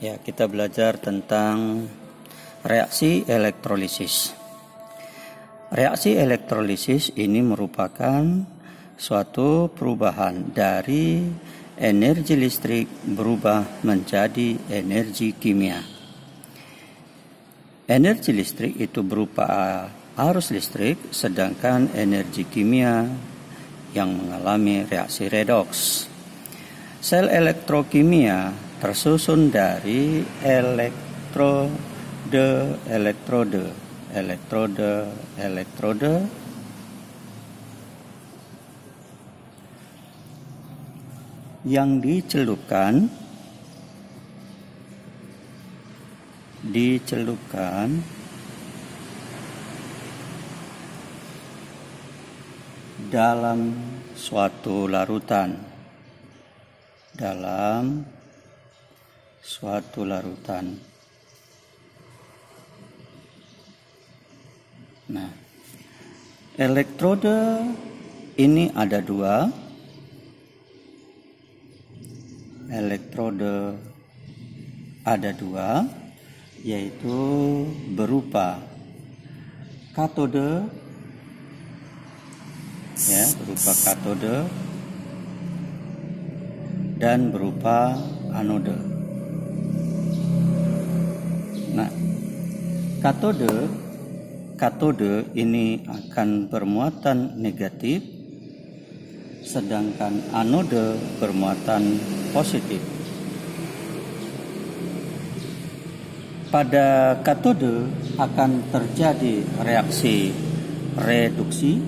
Ya, kita belajar tentang reaksi elektrolisis. Reaksi elektrolisis ini merupakan suatu perubahan dari energi listrik berubah menjadi energi kimia. Energi listrik itu berupa arus listrik, sedangkan energi kimia yang mengalami reaksi redoks. Sel elektrokimia tersusun dari elektrode yang dicelupkan dalam suatu larutan. Nah, elektrode ini ada dua. Yaitu berupa katode, dan berupa anode. Nah, katode ini akan bermuatan negatif, sedangkan anode bermuatan positif. Pada katode akan terjadi reaksi reduksi,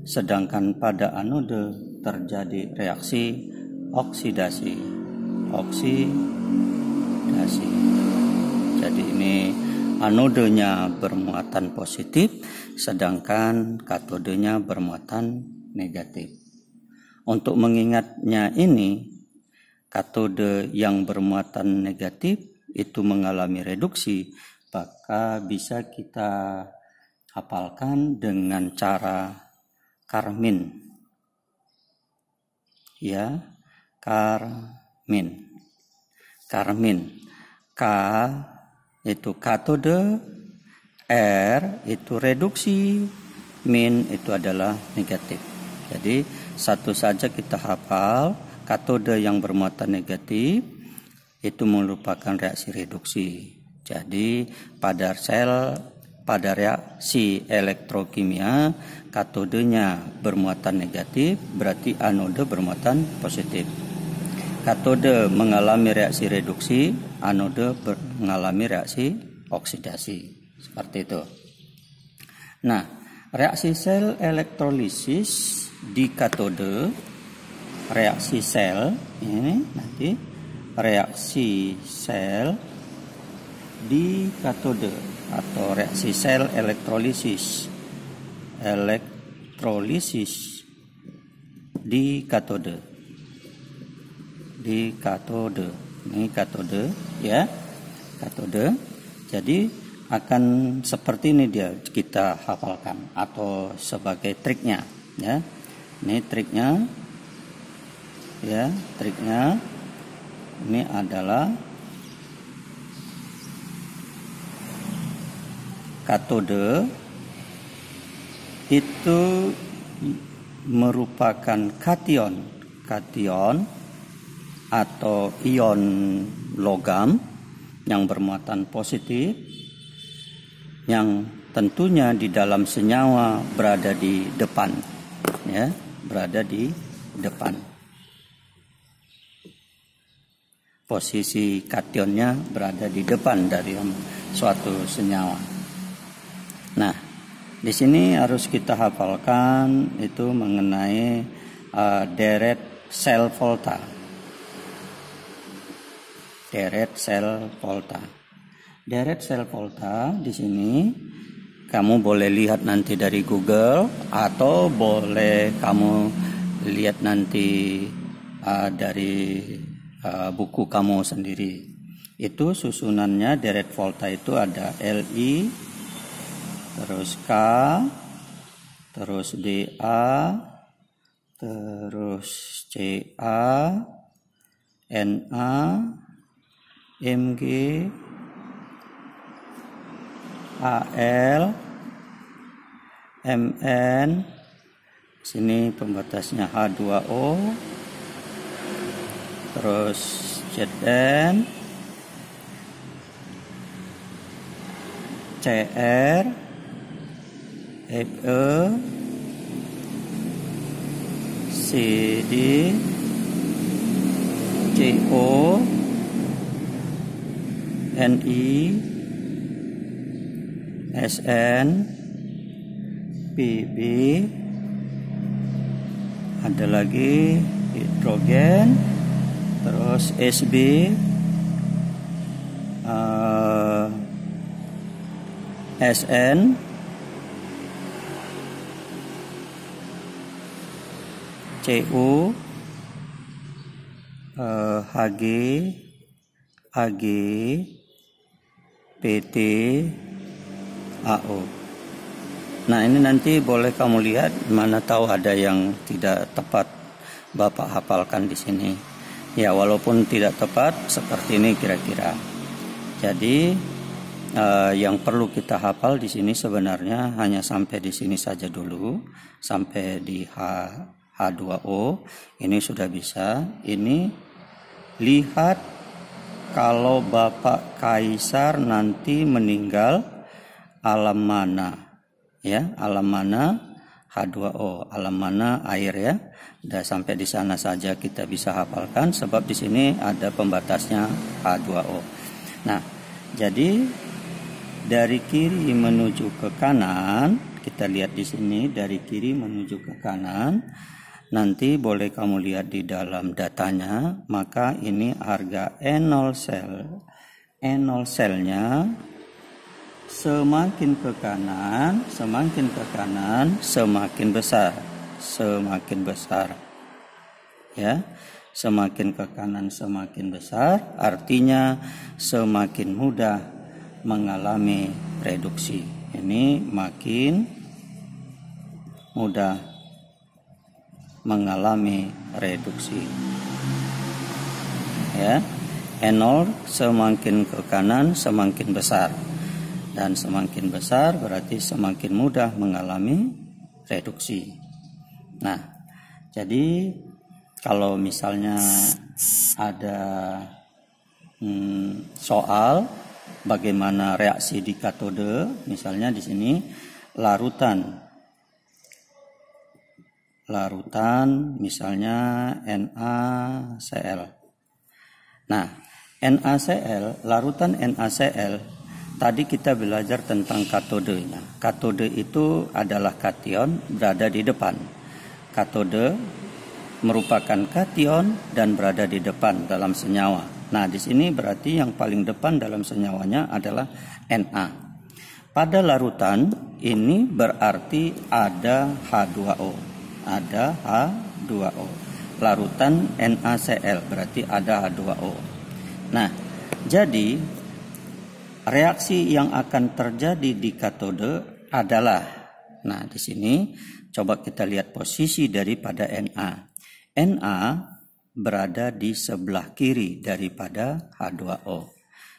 sedangkan pada anode terjadi reaksi oksidasi. Jadi ini anodenya bermuatan positif, sedangkan katodenya bermuatan negatif. Untuk mengingatnya ini, katode yang bermuatan negatif itu mengalami reduksi, maka bisa kita hafalkan dengan cara Karmin. Ya, Karmin. K itu katode, R itu reduksi, min itu adalah negatif. Jadi satu saja kita hafal, katode yang bermuatan negatif itu merupakan reaksi reduksi. Jadi pada reaksi elektrokimia, katodenya bermuatan negatif, berarti anode bermuatan positif. Katode mengalami reaksi reduksi, anode mengalami reaksi oksidasi. Seperti itu. Nah, reaksi sel elektrolisis di katode, reaksi sel di katode atau reaksi sel elektrolisis di katode. Ini katode, ya, katode. Jadi akan seperti ini dia kita hafalkan atau sebagai triknya, ya. Ini triknya, ya, ini adalah katode itu merupakan kation atau ion logam yang bermuatan positif, yang tentunya di dalam senyawa berada di depan, ya, posisi kationnya berada di depan dari suatu senyawa. Nah, di sini harus kita hafalkan itu mengenai deret sel volta. Deret sel volta di sini kamu boleh lihat nanti dari Google atau boleh kamu lihat nanti dari buku kamu sendiri. Itu susunannya deret volta itu ada Li, terus K, terus Da, terus Ca, Na, Mg, Al, Mn, sini pembatasnya H2O, terus Zn, Cr, Fe, Cd, Co, Ni, Sn, Pb, ada lagi hidrogen, terus Sb, Sn, Cu, Hg, Ag, PT, AO. Nah, ini nanti boleh kamu lihat, mana tahu ada yang tidak tepat Bapak hafalkan di sini. Ya, walaupun tidak tepat seperti ini kira-kira. Jadi yang perlu kita hafal di sini sebenarnya hanya sampai di sini saja dulu, sampai di H2O. Ini sudah bisa. Ini lihat kalau Bapak Kaisar nanti meninggal alam mana, ya, alam mana H2O, alam mana air, ya. Udah sampai di sana saja kita bisa hafalkan, sebab di sini ada pembatasnya H2O. Nah, jadi dari kiri menuju ke kanan, kita lihat di sini dari kiri menuju ke kanan. Nanti boleh kamu lihat di dalam datanya, maka ini harga N0 sel. N0 selnya semakin ke kanan, semakin besar. Ya, semakin ke kanan semakin besar, artinya semakin mudah mengalami reduksi. Ini makin mudah mengalami reduksi. Ya, N0 semakin ke kanan semakin besar, dan semakin besar berarti semakin mudah mengalami reduksi. Nah, jadi kalau misalnya ada soal bagaimana reaksi di katode, misalnya di sini larutan misalnya NaCl. Nah, NaCl, larutan NaCl, tadi kita belajar tentang katodenya. Katode itu adalah kation berada di depan. Katode merupakan kation dan berada di depan dalam senyawa. Nah, di sini berarti yang paling depan dalam senyawanya adalah Na. Pada larutan ini berarti ada H2O. Ada H2O. Larutan NaCl berarti ada H2O. Nah, jadi reaksi yang akan terjadi di katode adalah, nah di sini coba kita lihat posisi daripada Na. Na berada di sebelah kiri daripada H2O.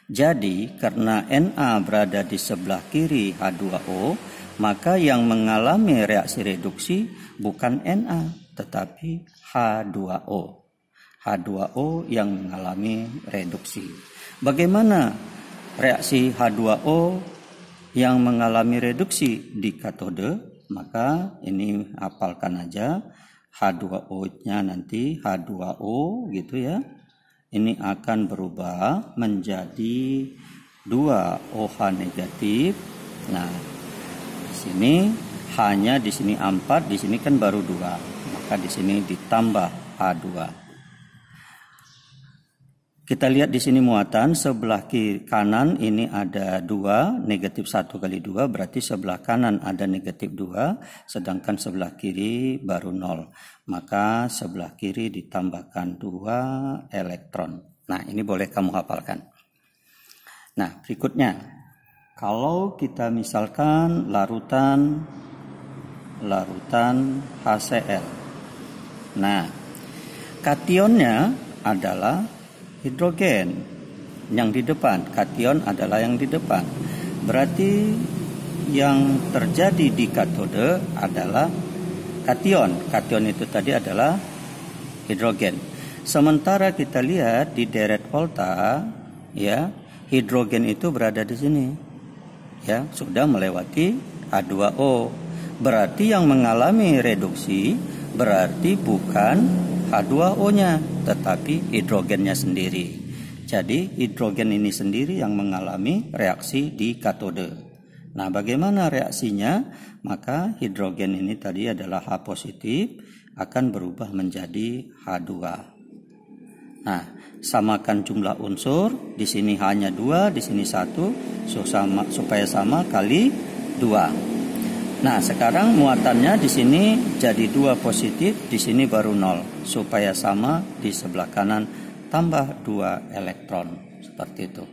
Jadi karena Na berada di sebelah kiri H2O, maka yang mengalami reaksi reduksi bukan Na, tetapi H2O. H2O yang mengalami reduksi. Bagaimana reaksi H2O yang mengalami reduksi di katode? Maka ini hafalkan aja, H2O-nya nanti H2O gitu ya. Ini akan berubah menjadi 2 OH negatif. Nah, di sini hanya di sini 4, di sini kan baru 2. Maka di sini ditambah H2. Kita lihat di sini muatan sebelah kiri kanan ini ada 2, negatif 1 kali 2 berarti sebelah kanan ada negatif 2, sedangkan sebelah kiri baru 0. Maka sebelah kiri ditambahkan 2 elektron. Nah, ini boleh kamu hafalkan. Nah, berikutnya, kalau kita misalkan larutan HCl. Nah, kationnya adalah hidrogen yang di depan. Kation adalah yang di depan. Berarti yang terjadi di katode adalah kation. Kation itu tadi adalah hidrogen. Sementara kita lihat di deret volta, ya, hidrogen itu berada di sini. Ya, sudah melewati H2O. Berarti yang mengalami reduksi berarti bukan H2O-nya, tetapi hidrogennya sendiri. Jadi hidrogen ini sendiri yang mengalami reaksi di katode. Nah, bagaimana reaksinya? Maka hidrogen ini tadi adalah H positif akan berubah menjadi H2. Nah, samakan jumlah unsur. Di sini hanya 2, di sini 1, supaya sama kali 2. Nah, sekarang muatannya di sini jadi 2 positif, di sini baru 0, supaya sama di sebelah kanan tambah 2 elektron, seperti itu.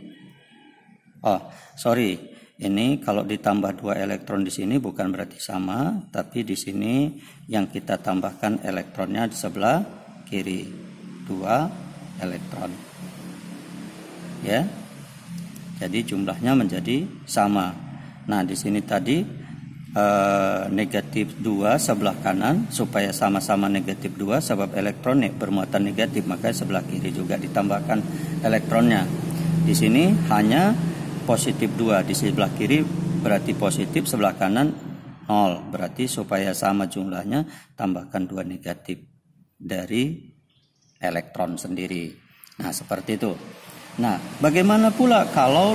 Oh, sorry. Ini kalau ditambah 2 elektron di sini bukan berarti sama, tapi di sini yang kita tambahkan elektronnya di sebelah kiri. 2 elektron. Ya. Jadi jumlahnya menjadi sama. Nah, di sini tadi negatif 2 sebelah kanan, supaya sama-sama negatif 2 sebab elektron bermuatan negatif, maka sebelah kiri juga ditambahkan elektronnya. Di sini hanya positif 2, di sebelah kiri berarti positif, sebelah kanan 0. Berarti supaya sama jumlahnya tambahkan 2 negatif dari elektron sendiri. Nah, seperti itu. Nah, bagaimana pula kalau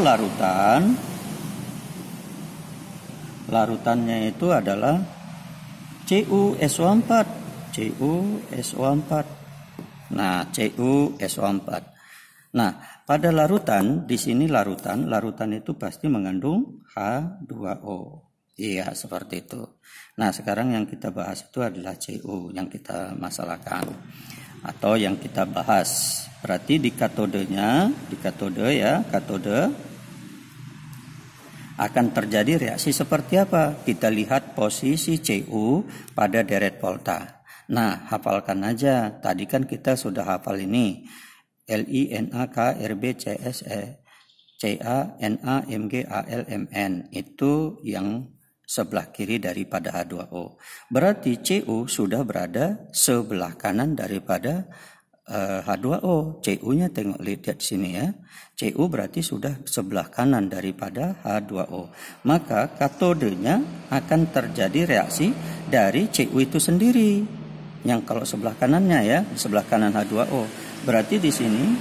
larutannya itu adalah CuSO4. CuSO4. Nah, CuSO4. Nah, pada larutan, di sini larutan itu pasti mengandung H2O. Iya, seperti itu. Nah, sekarang yang kita bahas itu adalah Cu yang kita masalahkan atau yang kita bahas. Berarti di katode akan terjadi reaksi seperti apa? Kita lihat posisi Cu pada deret volta. Nah, hafalkan aja. Tadi kan kita sudah hafal ini. Li, Na, K, Rb, Cs, E, Ca, Na, Mg, Al, Mn. Itu yang sebelah kiri daripada H2O. Berarti Cu sudah berada sebelah kanan daripada H2O. Cu-nya tengok lihat di sini ya. Cu berarti sudah sebelah kanan daripada H2O. Maka katodenya akan terjadi reaksi dari Cu itu sendiri. Yang kalau sebelah kanannya ya, sebelah kanan H2O. Berarti di sini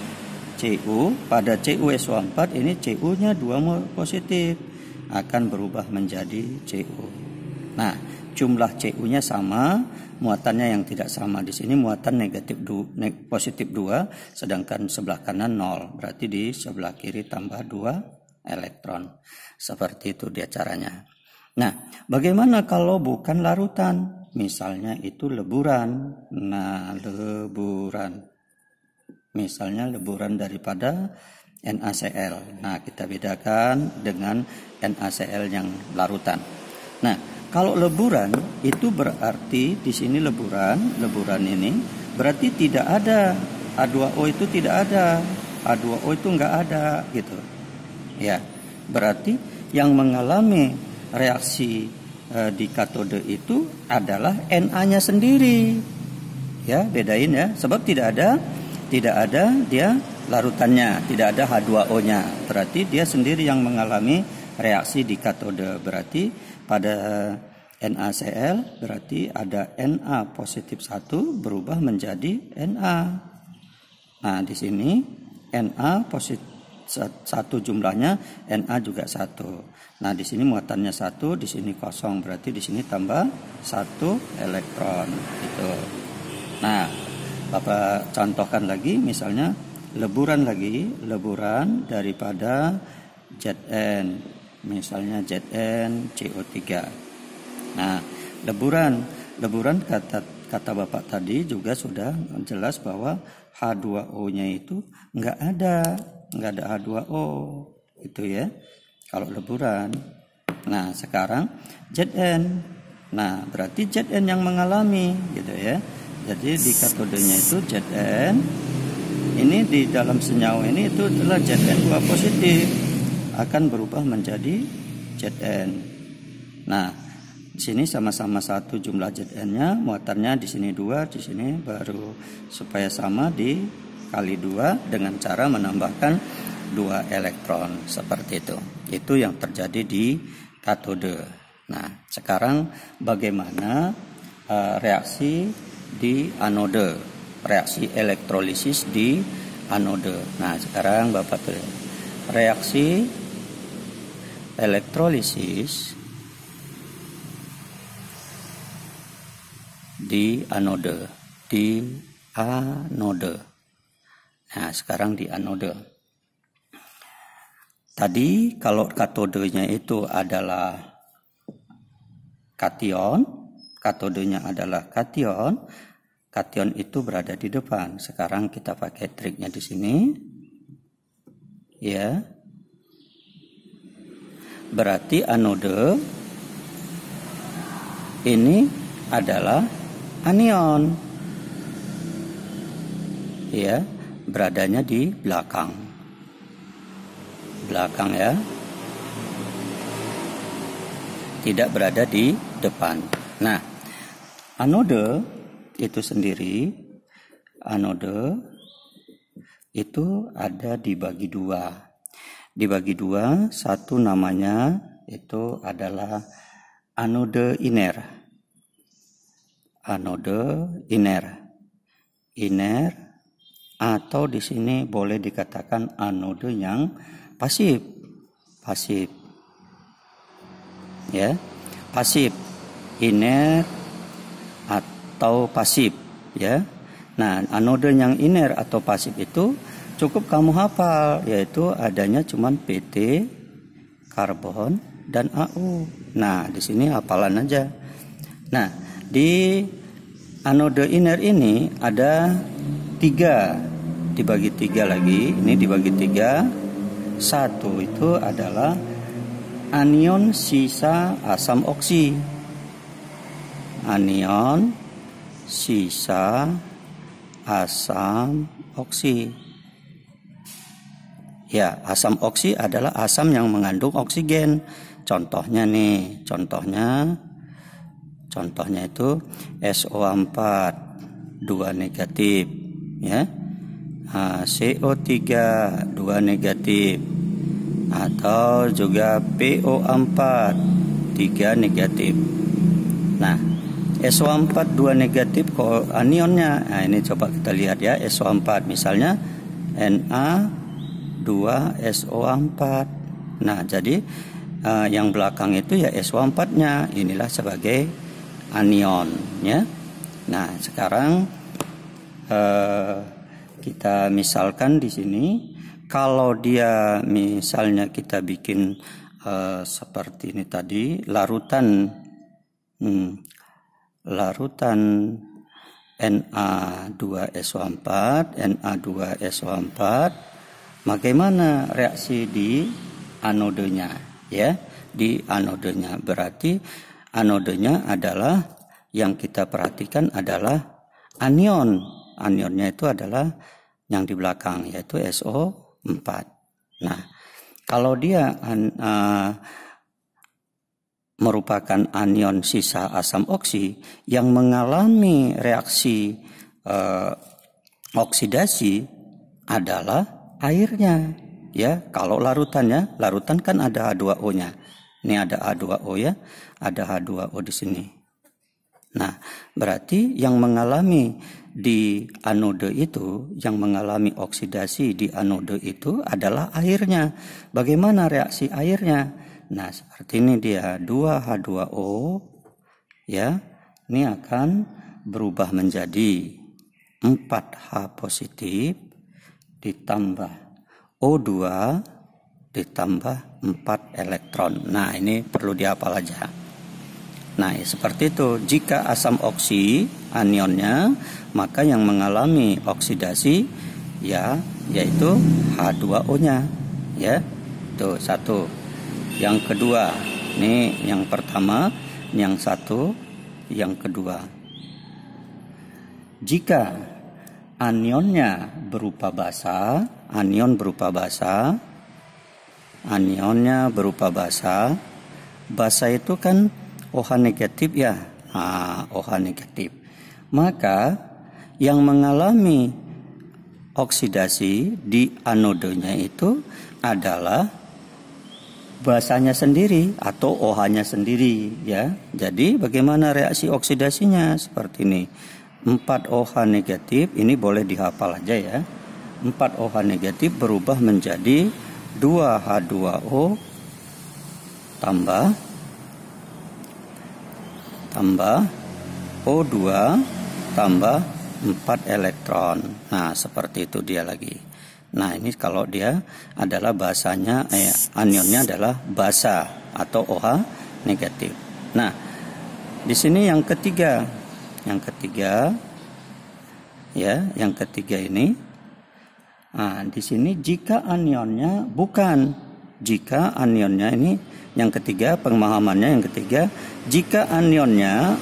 Cu pada CuSO4 ini Cu-nya 2 positif akan berubah menjadi Cu. Nah, jumlah Cu-nya sama, muatannya yang tidak sama. Di sini muatan positif 2, sedangkan sebelah kanan 0. Berarti di sebelah kiri tambah 2 elektron. Seperti itu dia caranya. Nah, bagaimana kalau bukan larutan? Misalnya itu leburan. Nah, leburan. Misalnya leburan daripada NaCl. Nah, kita bedakan dengan NaCl yang larutan. Nah, kalau leburan itu berarti di sini leburan ini berarti tidak ada H2O itu tidak ada. H2O itu enggak ada gitu. Ya, berarti yang mengalami reaksi di katode itu adalah Na-nya sendiri. Ya, bedain ya, sebab tidak ada dia larutannya, tidak ada H2O-nya. Berarti dia sendiri yang mengalami reaksi di katode. Berarti pada NaCl berarti ada Na positif 1 berubah menjadi Na. Nah, di sini Na positif 1 jumlahnya, Na juga 1. Nah, di sini muatannya 1, di sini kosong. Berarti di sini tambah 1 elektron gitu. Nah, Bapak contohkan lagi, misalnya leburan daripada Zn, misalnya Zn CO3. Nah, leburan kata Bapak tadi juga sudah jelas bahwa H2O-nya itu enggak ada H2O itu ya kalau leburan. Nah, sekarang Zn. Nah, berarti Zn yang mengalami gitu ya. Jadi di katodenya itu Zn, ini di dalam senyawa ini itu adalah Zn2 positif, akan berubah menjadi Zn. Nah, di sini sama-sama satu jumlah Zn-nya, muatannya di sini 2, di sini baru supaya sama dikali 2 dengan cara menambahkan 2 elektron seperti itu. Itu yang terjadi di katode. Nah, sekarang bagaimana reaksi di anode, reaksi elektrolisis di anode. Nah, sekarang Bapak tuh reaksi elektrolisis di anode, Nah, sekarang di anode. Tadi kalau katodenya itu adalah kation, katodenya adalah kation, kation itu berada di depan. Sekarang kita pakai triknya di sini, ya. Berarti anode ini adalah anion, ya, beradanya di belakang ya, tidak berada di depan. Nah, anode itu sendiri, anode itu ada dibagi dua. Dibagi dua, satu namanya itu adalah anode iner. Anode iner, atau di sini boleh dikatakan anode yang pasif. Ya, pasif, iner atau pasif, ya. Nah, anode yang iner atau pasif itu cukup kamu hafal, yaitu adanya cuman PT, karbon, dan AU. Nah, di sini hafalan aja. Nah, di anode iner ini ada 3, dibagi 3 lagi, ini dibagi 3. Satu itu adalah anion sisa asam oksi. Anion sisa asam oksi. Ya, asam oksi adalah asam yang mengandung oksigen. Contohnya nih, contohnya itu SO4 2 negatif, ya. CO3 2 negatif, atau juga PO4 3 negatif. Nah, SO4 2 negatif anionnya. Nah, ini coba kita lihat ya, SO4 misalnya Na2SO4. Nah, jadi yang belakang itu ya SO4-nya, inilah sebagai anion, ya. Nah, sekarang kita misalkan di sini, kalau dia misalnya kita bikin seperti ini tadi, larutan Na2SO4, bagaimana reaksi di anodenya, ya? Di anodenya berarti anodenya adalah yang kita perhatikan adalah anion. Anionnya itu adalah yang di belakang, yaitu SO4. Nah, kalau dia merupakan anion sisa asam oksi yang mengalami reaksi oksidasi adalah airnya, ya. Kalau larutannya, larutan kan ada H2O-nya. Ini ada H2O, ya, ada H2O di sini. Nah, berarti yang mengalami di anode itu, yang mengalami oksidasi di anode itu adalah airnya. Bagaimana reaksi airnya? Nah, seperti ini dia 2H2O, ya. Ini akan berubah menjadi 4H positif ditambah O2 ditambah 4 elektron. Nah, ini perlu dihafal aja. Nah, seperti itu. Jika asam oksi anionnya, maka yang mengalami oksidasi ya yaitu H2O-nya, ya. Itu satu. Yang kedua, ini yang pertama, yang satu, yang kedua. Jika anionnya berupa basa, anionnya berupa basa, basa itu kan OH negatif ya, OH negatif. Maka yang mengalami oksidasi di anodenya itu adalah basanya sendiri atau OH-nya sendiri ya. Jadi bagaimana reaksi oksidasinya? Seperti ini. 4 OH negatif, ini boleh dihafal aja ya. 4 OH negatif berubah menjadi 2H2O tambah O2 tambah 4 elektron. Nah, seperti itu dia lagi. Nah, ini kalau dia adalah basanya, anionnya adalah basa atau OH negatif. Nah, di sini yang ketiga ini. Nah, di sini jika anionnya ini yang ketiga, pemahamannya yang ketiga, jika anionnya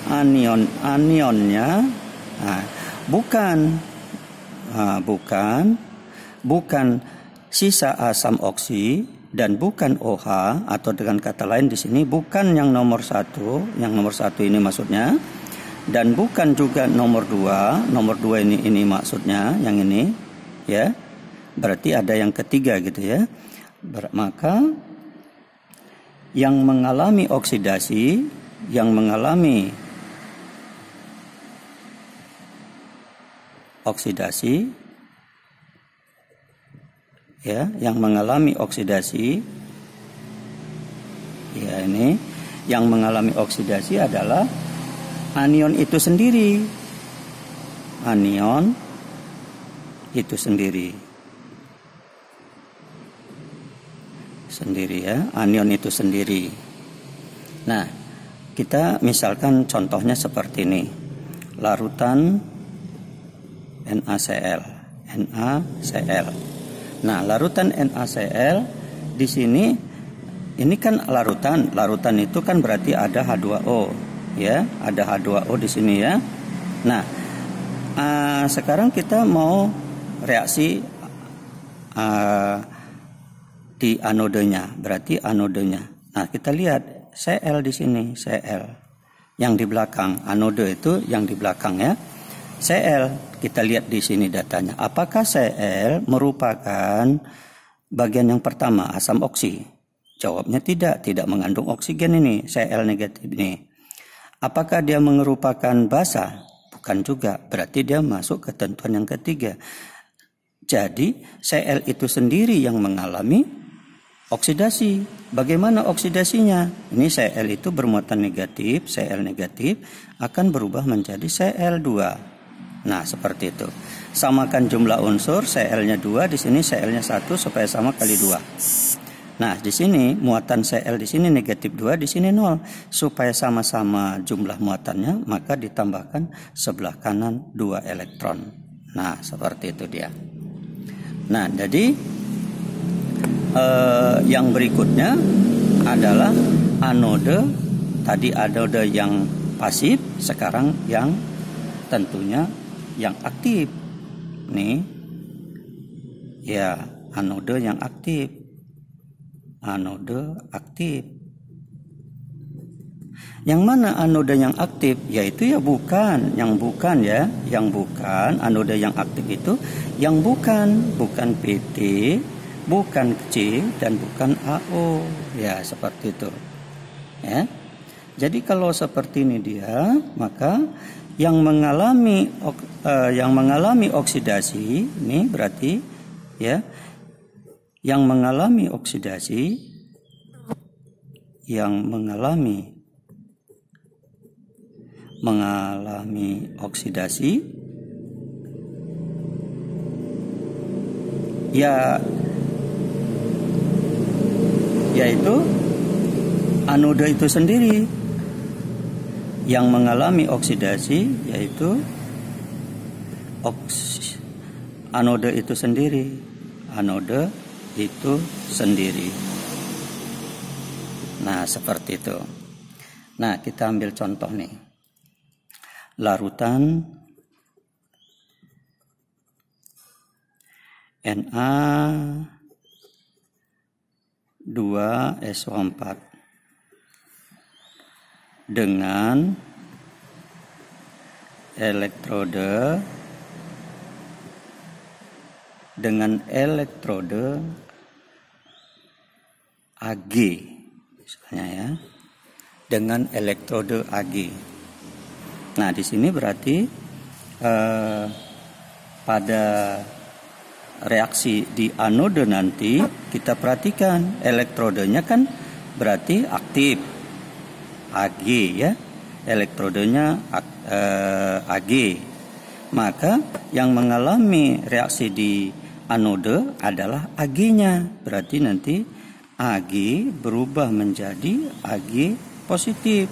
bukan sisa asam oksi dan bukan OH, atau dengan kata lain di sini bukan yang nomor satu ini maksudnya, dan bukan juga nomor dua ini maksudnya yang ini ya, berarti ada yang ketiga gitu ya. Maka yang mengalami oksidasi, yang mengalami oksidasi ya, yang mengalami oksidasi ya, ini yang mengalami oksidasi adalah anion itu sendiri. Anion itu sendiri ya, anion itu sendiri. Nah, kita misalkan contohnya seperti ini. Larutan NaCl. Nah, larutan NaCl di sini, ini kan larutan itu kan berarti ada H2O ya, ada H2O di sini ya. Nah, sekarang kita mau reaksi di anodenya, berarti anodenya. Nah, kita lihat Cl di sini, Cl yang di belakang, anode itu yang di belakang ya. Cl, kita lihat di sini datanya. Apakah Cl merupakan bagian yang pertama, asam oksi? Jawabnya tidak mengandung oksigen ini, Cl negatif ini. Apakah dia merupakan basa? Bukan juga, berarti dia masuk ketentuan yang ketiga. Jadi Cl itu sendiri yang mengalami oksidasi. Bagaimana oksidasinya? Ini Cl itu bermuatan negatif, Cl negatif akan berubah menjadi Cl2. Nah, seperti itu. Samakan jumlah unsur, Cl-nya 2, di sini Cl-nya 1 supaya sama kali 2. Nah, di sini muatan Cl di sini negatif 2, di sini 0. Supaya sama-sama jumlah muatannya, maka ditambahkan sebelah kanan 2 elektron. Nah, seperti itu dia. Nah, jadi yang berikutnya adalah anode. Tadi anode yang pasif, sekarang yang tentunya yang aktif. Nih ya, anode yang aktif. Anode aktif. Yang mana anode yang aktif? Yaitu ya bukan, yang bukan ya, yang bukan, anode yang aktif itu yang bukan PT, bukan C, dan bukan AO. Ya, seperti itu. Ya. Jadi kalau seperti ini dia, maka yang mengalami oksidasi ini berarti ya, yang mengalami oksidasi ya, yaitu anode itu sendiri. Yang mengalami oksidasi yaitu anode itu sendiri. Anode itu sendiri. Nah, seperti itu. Nah, kita ambil contoh nih. Larutan Na2SO4 dengan elektrode Ag misalnya ya, dengan elektrode Ag. Nah, di sini berarti pada reaksi di anode nanti kita perhatikan elektrodenya kan berarti aktif Ag ya, elektrodenya Ag. Maka yang mengalami reaksi di anode adalah Ag-nya. Berarti nanti Ag berubah menjadi Ag positif.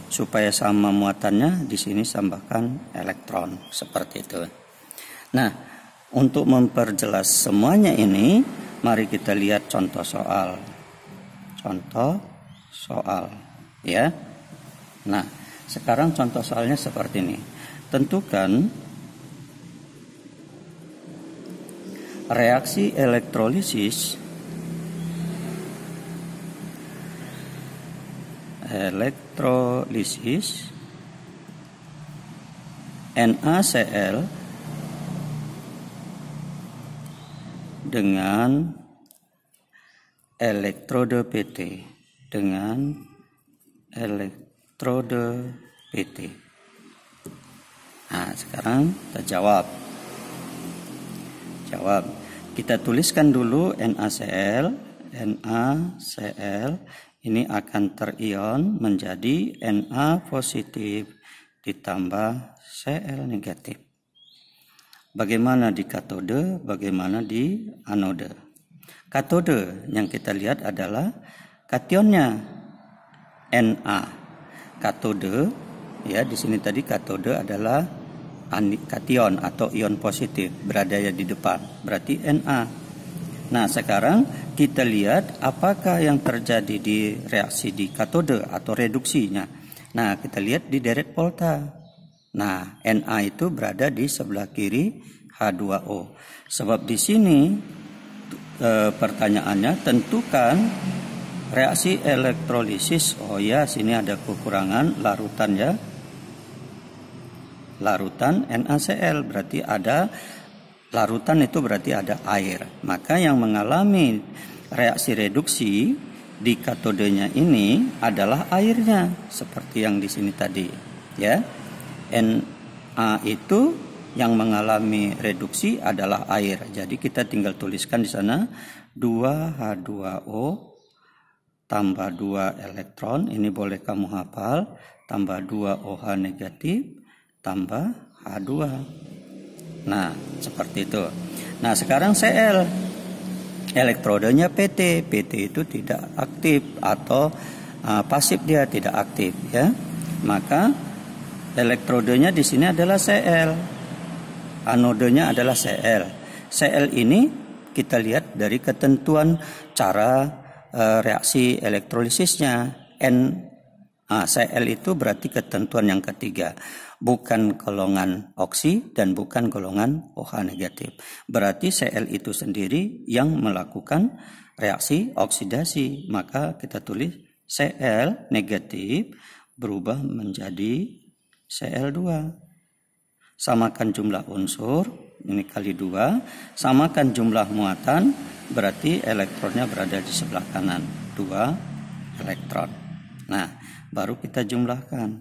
Supaya sama muatannya, di sini tambahkan elektron seperti itu. Nah, untuk memperjelas semuanya ini, mari kita lihat contoh soal. Contoh soal, ya. Nah, sekarang contoh soalnya seperti ini. Tentukan reaksi elektrolisis NaCl dengan elektrode PT Nah, sekarang kita jawab. Kita tuliskan dulu NaCl ini akan terion menjadi Na positif ditambah Cl negatif. Bagaimana di katode, bagaimana di anode? Katode yang kita lihat adalah kationnya Na. Katode ya, di sini tadi katode adalah kation atau ion positif berada di depan, berarti Na. Nah, sekarang kita lihat apakah yang terjadi di reaksi di katode atau reduksinya. Nah, kita lihat di deret volta. Nah, Na itu berada di sebelah kiri H2O. Sebab di sini pertanyaannya tentukan reaksi elektrolisis. Oh ya, sini ada kekurangan larutan ya. Larutan NaCl berarti ada larutan, itu berarti ada air. Maka yang mengalami reaksi reduksi di katodenya ini adalah airnya, seperti yang di sini tadi, ya. Na itu yang mengalami reduksi adalah air. Jadi kita tinggal tuliskan di sana 2H2O tambah 2 elektron, ini boleh kamu hafal, tambah 2 OH negatif tambah H2. Nah, seperti itu. Nah, sekarang Cl. Elektrodenya PT. PT itu tidak aktif atau pasif, dia tidak aktif ya. Maka elektrodenya di sini adalah Cl. Anodenya adalah Cl. Cl ini kita lihat dari ketentuan cara reaksi elektrolisisnya. Cl itu berarti ketentuan yang ketiga, bukan golongan oksi dan bukan golongan OH negatif. Berarti Cl itu sendiri yang melakukan reaksi oksidasi. Maka kita tulis Cl negatif berubah menjadi Cl2. Samakan jumlah unsur, ini kali 2. Samakan jumlah muatan, berarti elektronnya berada di sebelah kanan, 2 elektron. Nah, baru kita jumlahkan.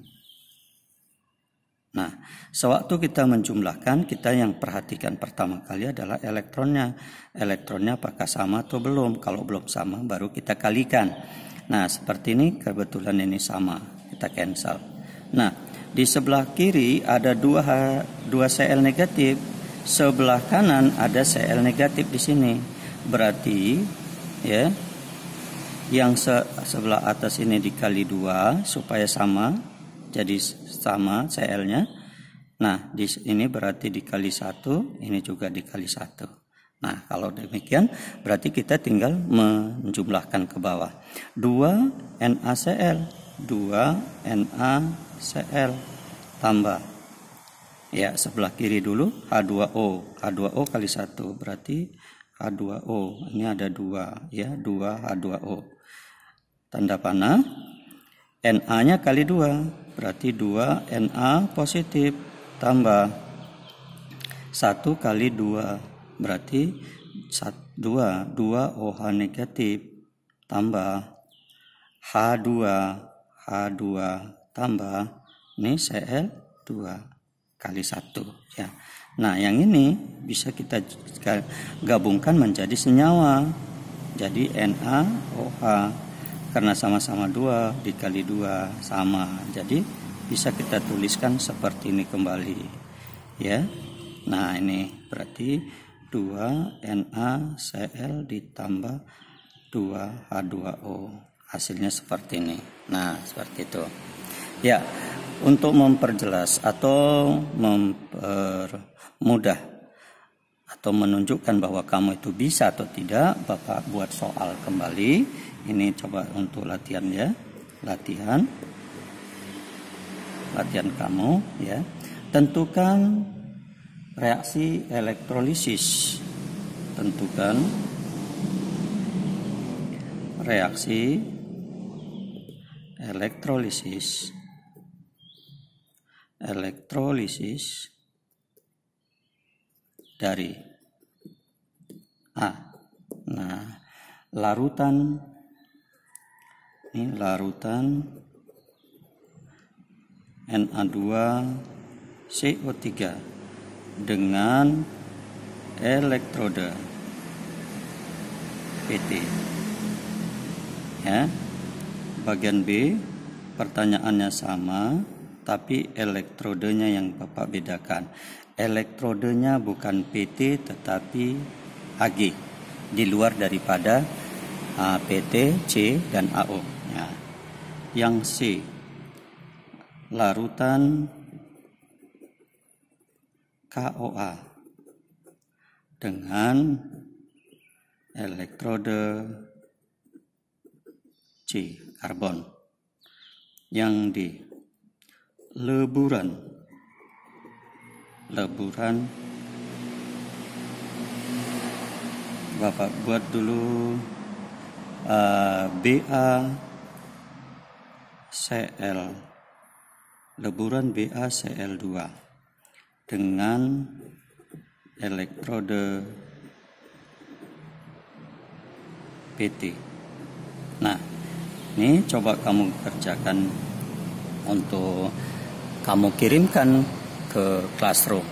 Nah, sewaktu kita menjumlahkan, kita yang perhatikan pertama kali adalah elektronnya. Elektronnya apakah sama atau belum? Kalau belum sama, baru kita kalikan. Nah, seperti ini, kebetulan ini sama. Kita cancel. Nah, di sebelah kiri ada 2 Cl negatif. Sebelah kanan ada Cl negatif di sini. Berarti, ya, yang sebelah atas ini dikali 2 supaya sama, jadi sama Cl-nya. Nah, di sini berarti dikali 1, ini juga dikali 1. Nah, kalau demikian berarti kita tinggal menjumlahkan ke bawah. 2 NaCl tambah Ya, sebelah kiri dulu H2O. H2O kali 1 berarti H2O. Ini ada 2 ya, 2 H2O. Tanda panah. Na-nya kali 2 berarti 2 Na positif tambah 1 kali 2 berarti 2 OH negatif tambah H2 tambah ini Cl2 kali 1 ya. Nah, yang ini bisa kita gabungkan menjadi senyawa. Jadi NaOH karena sama-sama 2 dikali 2 sama. Jadi bisa kita tuliskan seperti ini kembali ya. Nah, ini berarti 2 NaCl ditambah 2 H2O. Hasilnya seperti ini. Nah, seperti itu. Ya, untuk memperjelas atau mempermudah atau menunjukkan bahwa kamu itu bisa atau tidak, Bapak buat soal kembali. Ini coba untuk latihan ya. Latihan kamu ya. Tentukan reaksi elektrolisis. Tentukan reaksi elektrolisis dari A. Nah, larutan Na2CO3 dengan elektroda PT. Ya. Bagian B, pertanyaannya sama, tapi elektrodenya yang Bapak bedakan. Elektrodenya bukan PT tetapi Ag, di luar daripada PT, C, dan AO. Ya. Yang C, larutan KOA dengan elektrode C, karbon. Yang D, leburan Bapak buat dulu BaCl, leburan BaCl2 dengan elektrode PT. Nah, ini coba kamu kerjakan untuk kamu kirimkan ke classroom.